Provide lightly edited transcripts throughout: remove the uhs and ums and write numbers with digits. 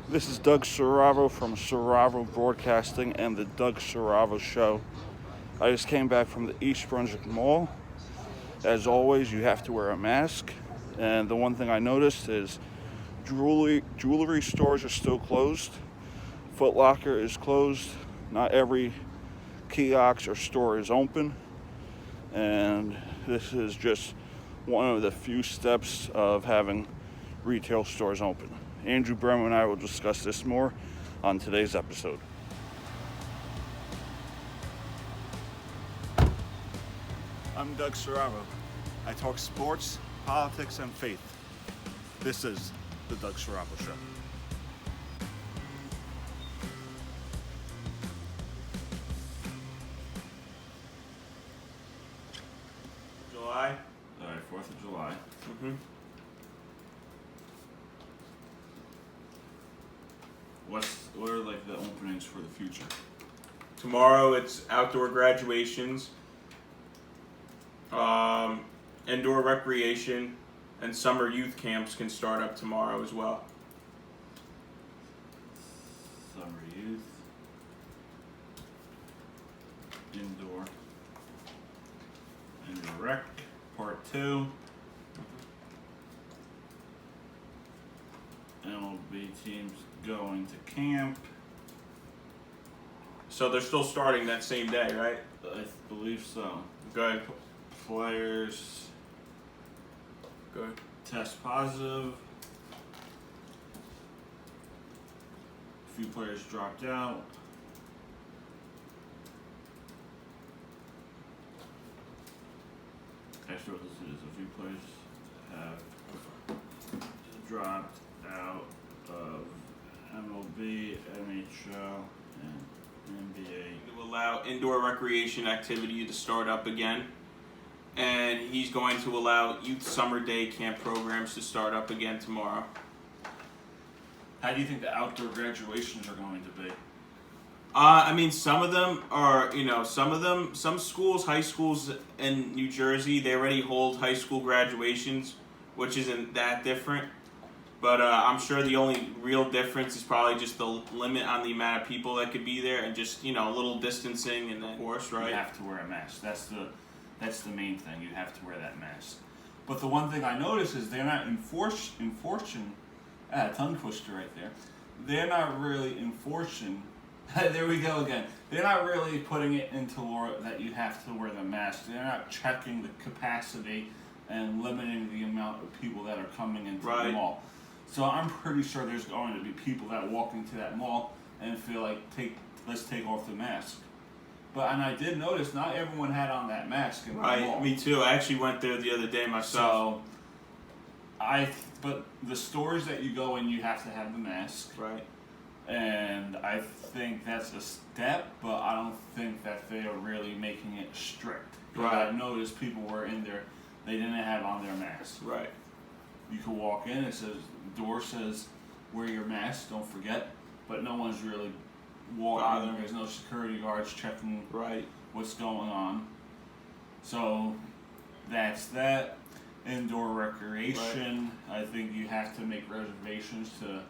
This is Doug Serravo from Serravo Broadcasting and the Doug Serravo Show. I just came back from the East Brunswick Mall. As always, you have to wear a mask. And the one thing I noticed is jewelry stores are still closed. Foot Locker is closed. Not every kiosk or store is open. And this is just one of the few steps of having retail stores open. Andrew Brehm and I will discuss this more on today's episode. I'm Doug Serravo. I talk sports, politics, and faith. This is the Doug Serravo Show. July? All right, 4th of July. Mm-hmm. What are like the openings for the future? Tomorrow it's outdoor graduations, indoor recreation, and summer youth camps can start up tomorrow as well. Summer youth, indoor rec, part 2. MLB teams going to camp. So they're still starting that same day, right? I believe so. Good. Players Good. test positive. A few players dropped out. Actually, what this is, a few players have dropped out of MLB, NHL, and NBA. To allow indoor recreation activity to start up again. And he's going to allow youth summer day camp programs to start up again tomorrow. How do you think the outdoor graduations are going to be? I mean, some of them are, some schools, high schools in New Jersey, they already hold high school graduations, which isn't that different. But I'm sure the only real difference is probably just the limit on the amount of people that could be there and just, a little distancing and then, of course, right? You have to wear a mask. That's the main thing. You have to wear that mask. But the one thing I notice is they're not enforcing. Tongue twister right there. They're not really enforcing. There we go again. They're not really putting it into law that you have to wear the mask. They're not checking the capacity and limiting the amount of people that are coming into the mall. So I'm pretty sure there's going to be people that walk into that mall and feel like let's take off the mask. And I did notice not everyone had on that mask in the mall. Me too. I actually went there the other day myself. But the stores that you go in, you have to have the mask. Right. And I think that's a step, but I don't think that they are really making it strict. Right. I noticed people were in there, they didn't have on their masks. Right. You could walk in, the door says, wear your mask, don't forget, but no one's really walking. There's no security guards checking what's going on. So that's that. Indoor recreation. I think you have to make reservations to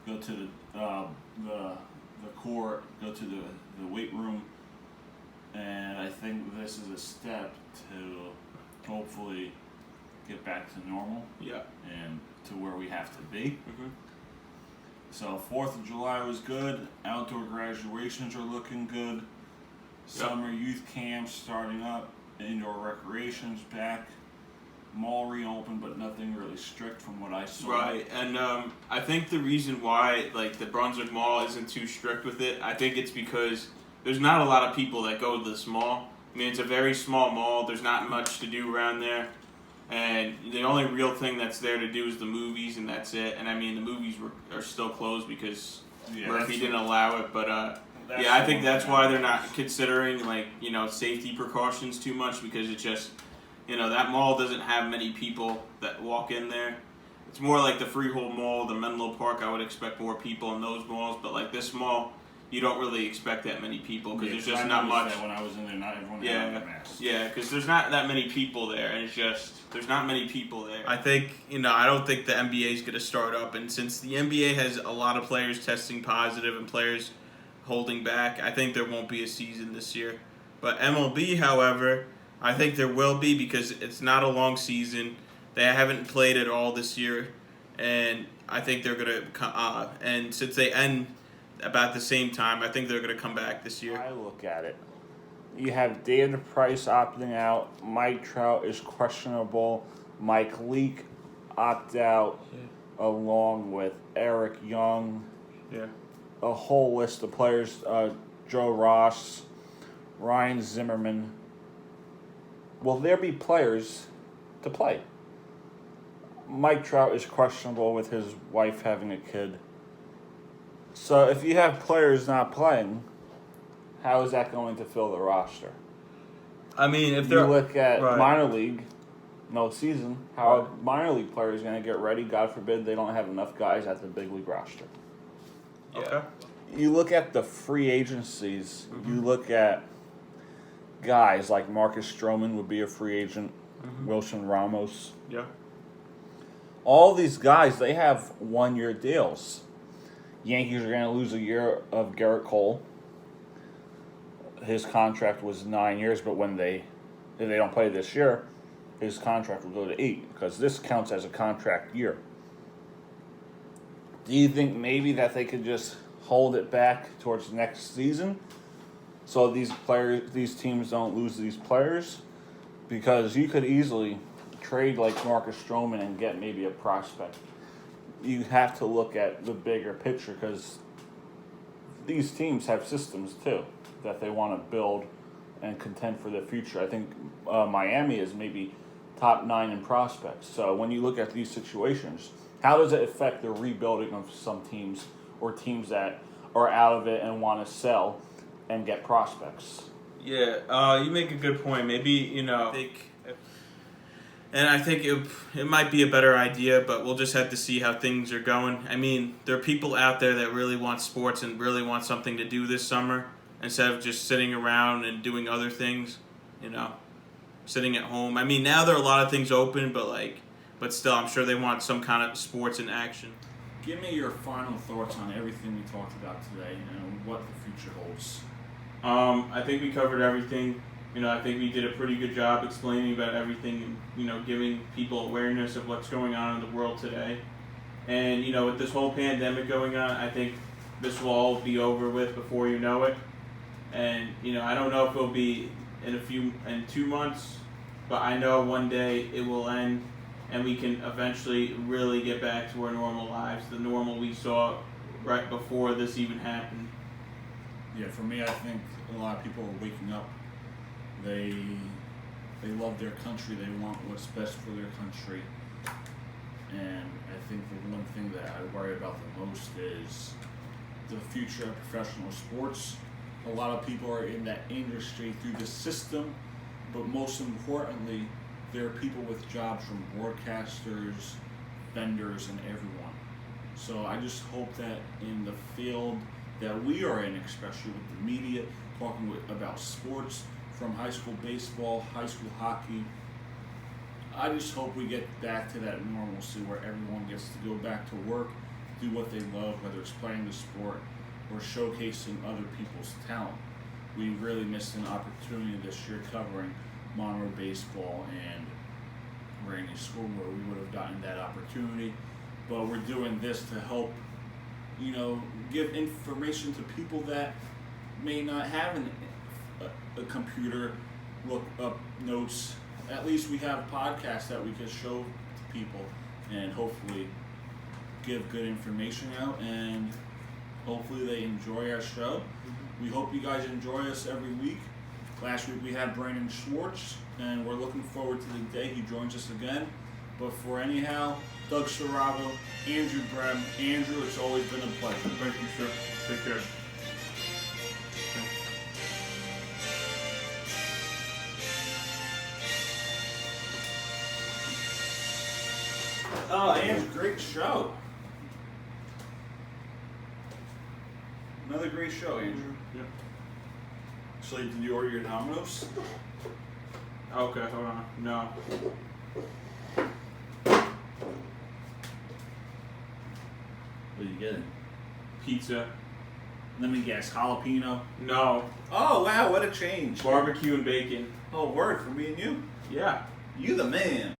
go to the court, go to the weight room, and I think this is a step to hopefully get back to normal. Yeah. And to where we have to be. Mm-hmm. So 4th of July was good. Outdoor graduations are looking good. Summer youth camps starting up. Indoor recreation's back. Mall reopened, but nothing really strict from what I saw. Right, and I think the reason why the Brunswick Mall isn't too strict with it, I think it's because there's not a lot of people that go to this mall. I mean, it's a very small mall. There's not much to do around there. And the only real thing that's there to do is the movies, and that's it. And I mean, the movies are still closed because Murphy didn't allow it. But I think that's why they're not considering safety precautions too much, because it's just that mall doesn't have many people that walk in there. It's more like the Freehold Mall, the Menlo Park. I would expect more people in those malls, but this mall, you don't really expect that many people because there's just I not noticed much. that when I was in there, not everyone had a mask. Yeah, because there's not that many people there, and there's not many people there. I think I don't think the NBA is going to start up, and since the NBA has a lot of players testing positive and players holding back, I think there won't be a season this year. But MLB, however, I think there will be because it's not a long season. They haven't played at all this year, and I think they're going to. And since they end about the same time, I think they're going to come back this year. I look at it. You have David Price opting out. Mike Trout is questionable. Mike Leake opt out, along with Eric Young. Yeah. A whole list of players. Joe Ross, Ryan Zimmerman. Will there be players to play? Mike Trout is questionable with his wife having a kid. So if you have players not playing, how is that going to fill the roster? I mean, if you look at minor league, no season, how are minor league players going to get ready? God forbid they don't have enough guys at the big league roster. Okay. You look at the free agencies. Mm-hmm. You look at guys like Marcus Stroman would be a free agent. Mm-hmm. Wilson Ramos. Yeah. All these guys, they have 1-year deals. Yankees are going to lose a year of Garrett Cole. His contract was 9 years, but if they don't play this year, his contract will go to 8 because this counts as a contract year. Do you think maybe that they could just hold it back towards next season so these teams don't lose these players? Because you could easily trade like Marcus Stroman and get maybe a prospect. You have to look at the bigger picture because these teams have systems too that they want to build and contend for the future. I think Miami is maybe top 9 in prospects. So when you look at these situations, how does it affect the rebuilding of some teams or teams that are out of it and want to sell and get prospects? Yeah, you make a good point. Maybe, I think it might be a better idea, but we'll just have to see how things are going. I mean, there are people out there that really want sports and really want something to do this summer instead of just sitting around and doing other things, sitting at home. I mean, now there are a lot of things open, but still, I'm sure they want some kind of sports in action. Give me your final thoughts on everything we talked about today and what the future holds. I think we covered everything. I think we did a pretty good job explaining about everything and, giving people awareness of what's going on in the world today. And, with this whole pandemic going on, I think this will all be over with before you know it. And, I don't know if it'll be in 2 months, but I know one day it will end and we can eventually really get back to our normal lives, the normal we saw right before this even happened. Yeah, for me, I think a lot of people are waking up. They love their country. They want what's best for their country. And I think the one thing that I worry about the most is the future of professional sports. A lot of people are in that industry through the system, but most importantly, there are people with jobs from broadcasters, vendors, and everyone. So I just hope that in the field that we are in, especially with the media, talking about sports, from high school baseball, high school hockey, I just hope we get back to that normalcy where everyone gets to go back to work, do what they love, whether it's playing the sport or showcasing other people's talent. We really missed an opportunity this year covering Monroe baseball and Rainy School where we would have gotten that opportunity. But we're doing this to help, give information to people that may not have a computer, look up notes. At least we have podcasts that we can show to people and hopefully give good information out, and hopefully they enjoy our show. We hope you guys enjoy us every week. Last week we had Brandon Schwartz, and we're looking forward to the day he joins us again. But for anyhow, Doug Saravo, Andrew Brehm. Andrew, it's always been a pleasure. Thank you, sir. Take care. Oh, Andrew, great show. Another great show, Andrew. Yep. So, did you order your Domino's? Okay, hold on. No. What are you getting? Pizza. Let me guess, jalapeno? No. Oh, wow, what a change. Barbecue and bacon. Oh, word, for me and you? Yeah. You the man.